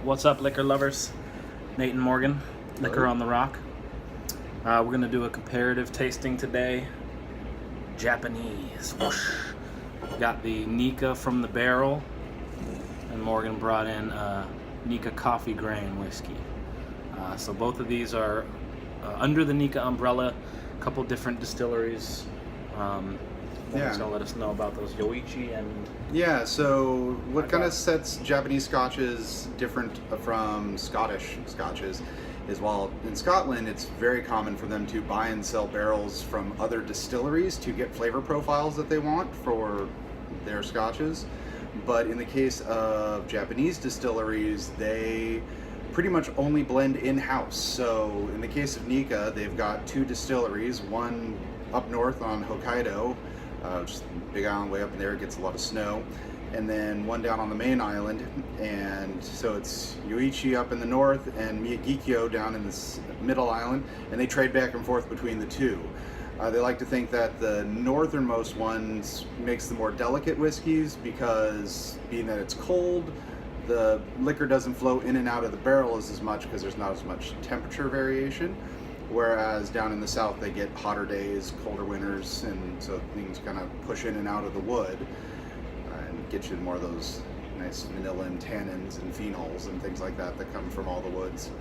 What's up, liquor lovers? Nate and Morgan, Liquor on the Rock. We're gonna do a comparative tasting today. Japanese. Whoosh. Got the Nikka From The Barrel, and Morgan brought in Nikka Coffey Grain whiskey. So both of these are under the Nikka umbrella. A couple different distilleries. Morgan's gonna let us know about those Yoichi and. Yeah, so what kind of sets Japanese scotches different from Scottish scotches is, while in Scotland it's very common for them to buy and sell barrels from other distilleries to get flavor profiles that they want for their scotches. But in the case of Japanese distilleries, they pretty much only blend in-house. So in the case of Nikka, they've got two distilleries, one up north on Hokkaido, just a big island way up in there, it gets a lot of snow, and then one down on the main island. And so it's Yoichi up in the north and Miyagikyo down in this middle island, and they trade back and forth between the two. They like to think that the northernmost ones makes the more delicate whiskeys because, being that it's cold, the liquor doesn't flow in and out of the barrel as much because there's not as much temperature variation. Whereas down in the south they get hotter days, colder winters, and so things kind of push in and out of the wood and get you more of those nice vanilla and tannins and phenols and things like that that come from all the woods.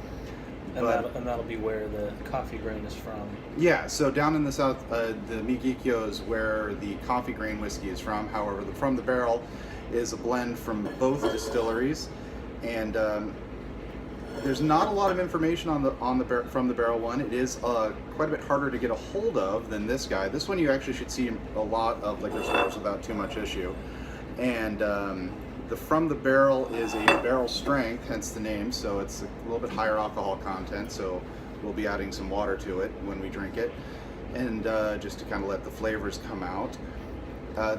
And that'll be where the coffee grain is from. Yeah, so down in the south, the Miyagikyo is where the coffee grain whiskey is from. However, the From the Barrel is a blend from both distilleries, and there's not a lot of information on the From the Barrel one. It is quite a bit harder to get a hold of than this guy. This one you actually should see in a lot of liquor stores without too much issue. And the From the Barrel is a barrel strength, hence the name, so it's a little bit higher alcohol content, so we'll be adding some water to it when we drink it, and just to kind of let the flavors come out. A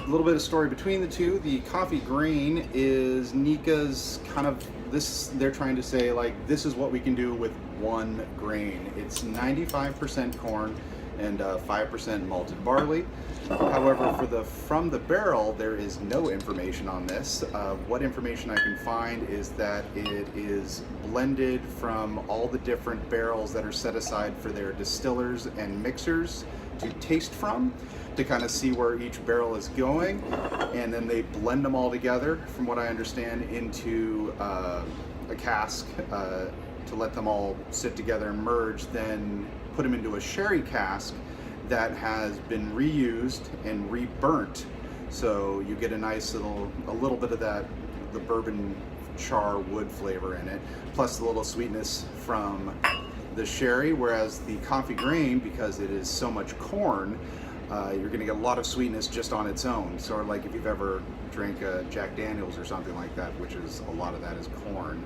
little bit of story between the two. The coffee grain is Nikka's kind of this, they're trying to say, like, this is what we can do with one grain. It's 95% corn and 5% malted barley. However, for the From the Barrel, there is no information on this. What information I can find is that it is blended from all the different barrels that are set aside for their distillers and mixers to taste from, to kind of see where each barrel is going, and then they blend them all together, from what I understand, into a cask to let them all sit together and merge, then put them into a sherry cask that has been reused and reburnt, so you get a nice a little bit of that, the bourbon char wood flavor in it, plus a little sweetness from the sherry. Whereas the coffee grain, because it is so much corn, you're going to get a lot of sweetness just on its own. Sort of like if you've ever drank Jack Daniels or something like that, which is a lot of that is corn.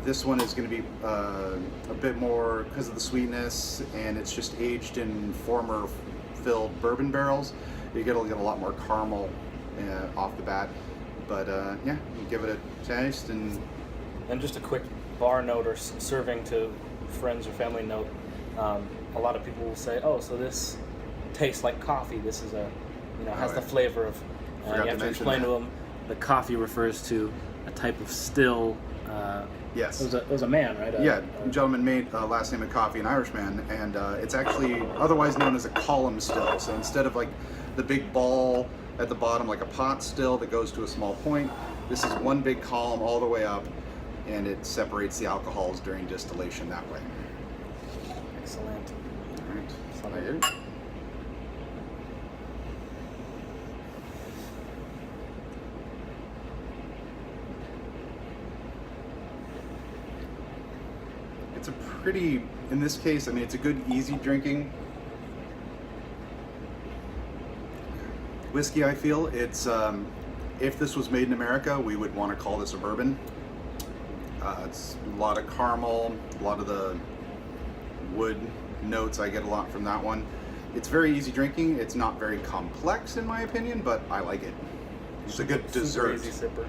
This one is going to be a bit more because of the sweetness, and it's just aged in former filled bourbon barrels. You're going to get a lot more caramel off the bat. But yeah, you give it a taste. And just a quick bar note or serving to friends or family note. A lot of people will say, "Oh, so this tastes like coffee. This is has the flavor of." You have to explain to them the coffee refers to a type of still. Yes. It was a man, right? Yeah, a gentleman made last name of Coffey, an Irishman, and it's actually otherwise known as a column still. So instead of like the big ball at the bottom, like a pot still that goes to a small point, this is one big column all the way up, and it separates the alcohols during distillation that way. Excellent. All right. It's a pretty, in this case, I mean, it's a good, easy drinking whiskey, I feel. It's, if this was made in America, we would want to call this a bourbon. It's a lot of caramel, a lot of the wood notes, I get a lot from that one. It's very easy drinking. It's not very complex, in my opinion, but I like it. It's a good dessert. Easy sipper.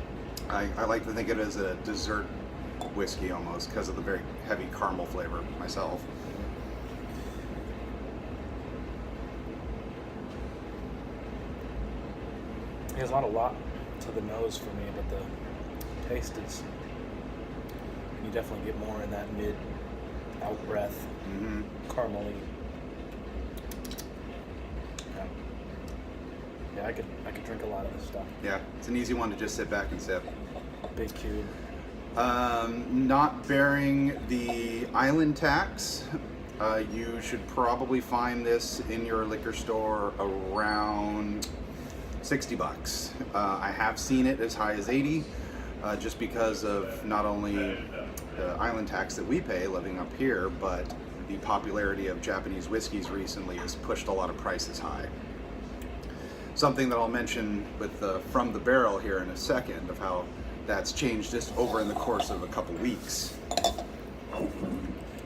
I like to think of it as a dessert whiskey almost, because of the very heavy caramel flavor myself. There's not a lot to the nose for me, but the taste is you definitely get more in that mid out breath, caramely. Yeah, I could drink a lot of this stuff. Yeah, it's an easy one to just sit back and sip. Big cube. Not bearing the island tax, you should probably find this in your liquor store around $60. I have seen it as high as 80, just because of not only the island tax that we pay living up here, but the popularity of Japanese whiskeys recently has pushed a lot of prices high. Something that I'll mention with From the Barrel here in a second of how that's changed just over in the course of a couple weeks.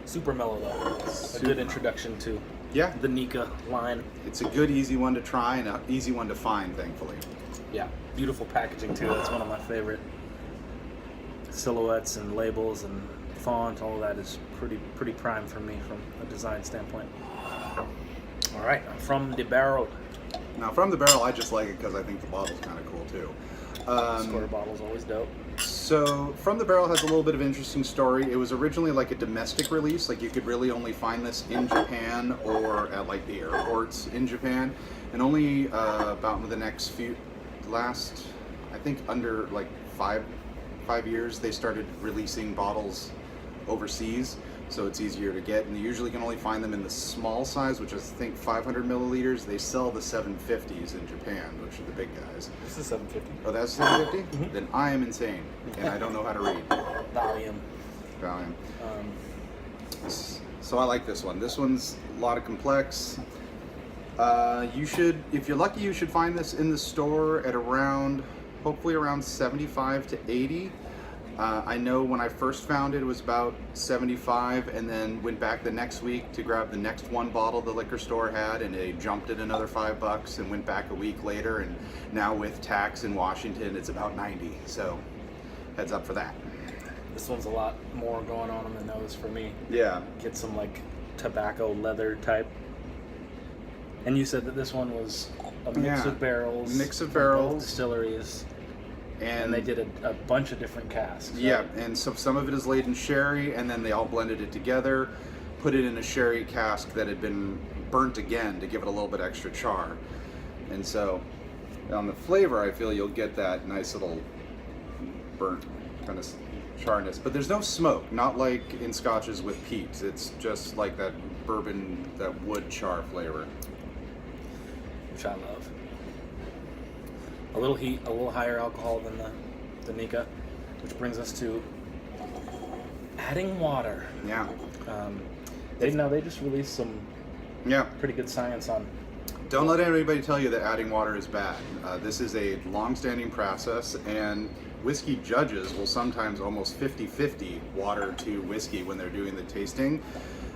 Super mellow though. A good introduction to the Nikka line. It's a good, easy one to try and an easy one to find, thankfully. Yeah, beautiful packaging too. That's one of my favorite. Silhouettes and labels and font, all of that is pretty prime for me from a design standpoint. All right, From the Barrel. Now, From the Barrel, I just like it because I think the bottle's kind of cool too. Square bottle's always dope. So, From the Barrel has a little bit of an interesting story. It was originally like a domestic release, like you could really only find this in Japan or at like the airports in Japan, and only about the next last, I think under like five years, they started releasing bottles overseas, so it's easier to get, and you usually can only find them in the small size, which is I think 500 milliliters. They sell the 750s in Japan, which are the big guys. This is 750. Oh, that's 750? Then I am insane, and I don't know how to read. Volume. So I like this one. This one's a lot of complex. You should, if you're lucky, you should find this in the store at around, hopefully around 75 to 80. I know when I first found it, it was about 75, and then went back the next week to grab the next one bottle the liquor store had, and they jumped it another $5, and went back a week later, and now with tax in Washington, it's about 90. So heads up for that. This one's a lot more going on the nose for me. Yeah. Get some like tobacco leather type. And you said that this one was a mix of barrels. Mix of barrels. Distilleries. And they did a bunch of different casks. Right? Yeah, and so some of it is laid in sherry, and then they all blended it together, put it in a sherry cask that had been burnt again to give it a little bit extra char. And so on the flavor, I feel you'll get that nice little burnt kind of charness. But there's no smoke, not like in scotches with peat. It's just like that bourbon, that wood char flavor. Which I love. A little heat, a little higher alcohol than the Nikka, which brings us to adding water. Yeah. They just released some pretty good science on. Don't let anybody tell you that adding water is bad. This is a long-standing process, and whiskey judges will sometimes almost 50-50 water to whiskey when they're doing the tasting.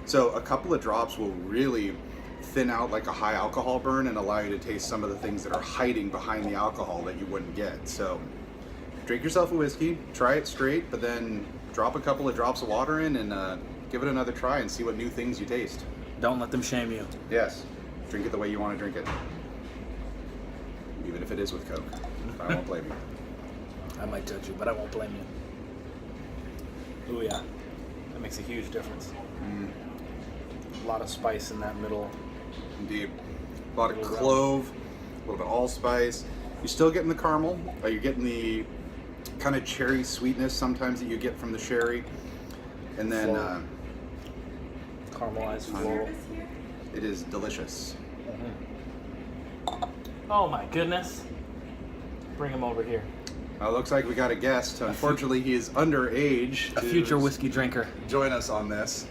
So a couple of drops will really thin out like a high alcohol burn and allow you to taste some of the things that are hiding behind the alcohol that you wouldn't get. So drink yourself a whiskey, try it straight, but then drop a couple of drops of water in and give it another try and see what new things you taste. Don't let them shame you. Yes, drink it the way you want to drink it. Even if it is with Coke. I won't blame you. I might judge you, but I won't blame you. Ooh yeah, that makes a huge difference. A lot of spice in that middle. Indeed. A lot of clove, a little bit of allspice. You're still getting the caramel. You're getting the kind of cherry sweetness sometimes that you get from the sherry. And then caramelized floral. It is delicious. Oh my goodness. Bring him over here. Looks like we got a guest. Unfortunately, he is underage. A future whiskey drinker. Join us on this.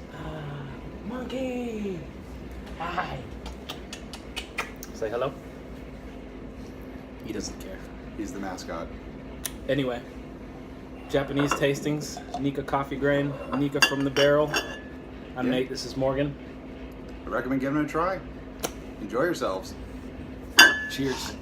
Monkey! Hi! Say hello. He doesn't care. He's the mascot. Anyway, Japanese tastings, Nikka Coffey Grain, Nikka From The Barrel. I'm Nate, this is Morgan. I recommend giving it a try. Enjoy yourselves. Cheers.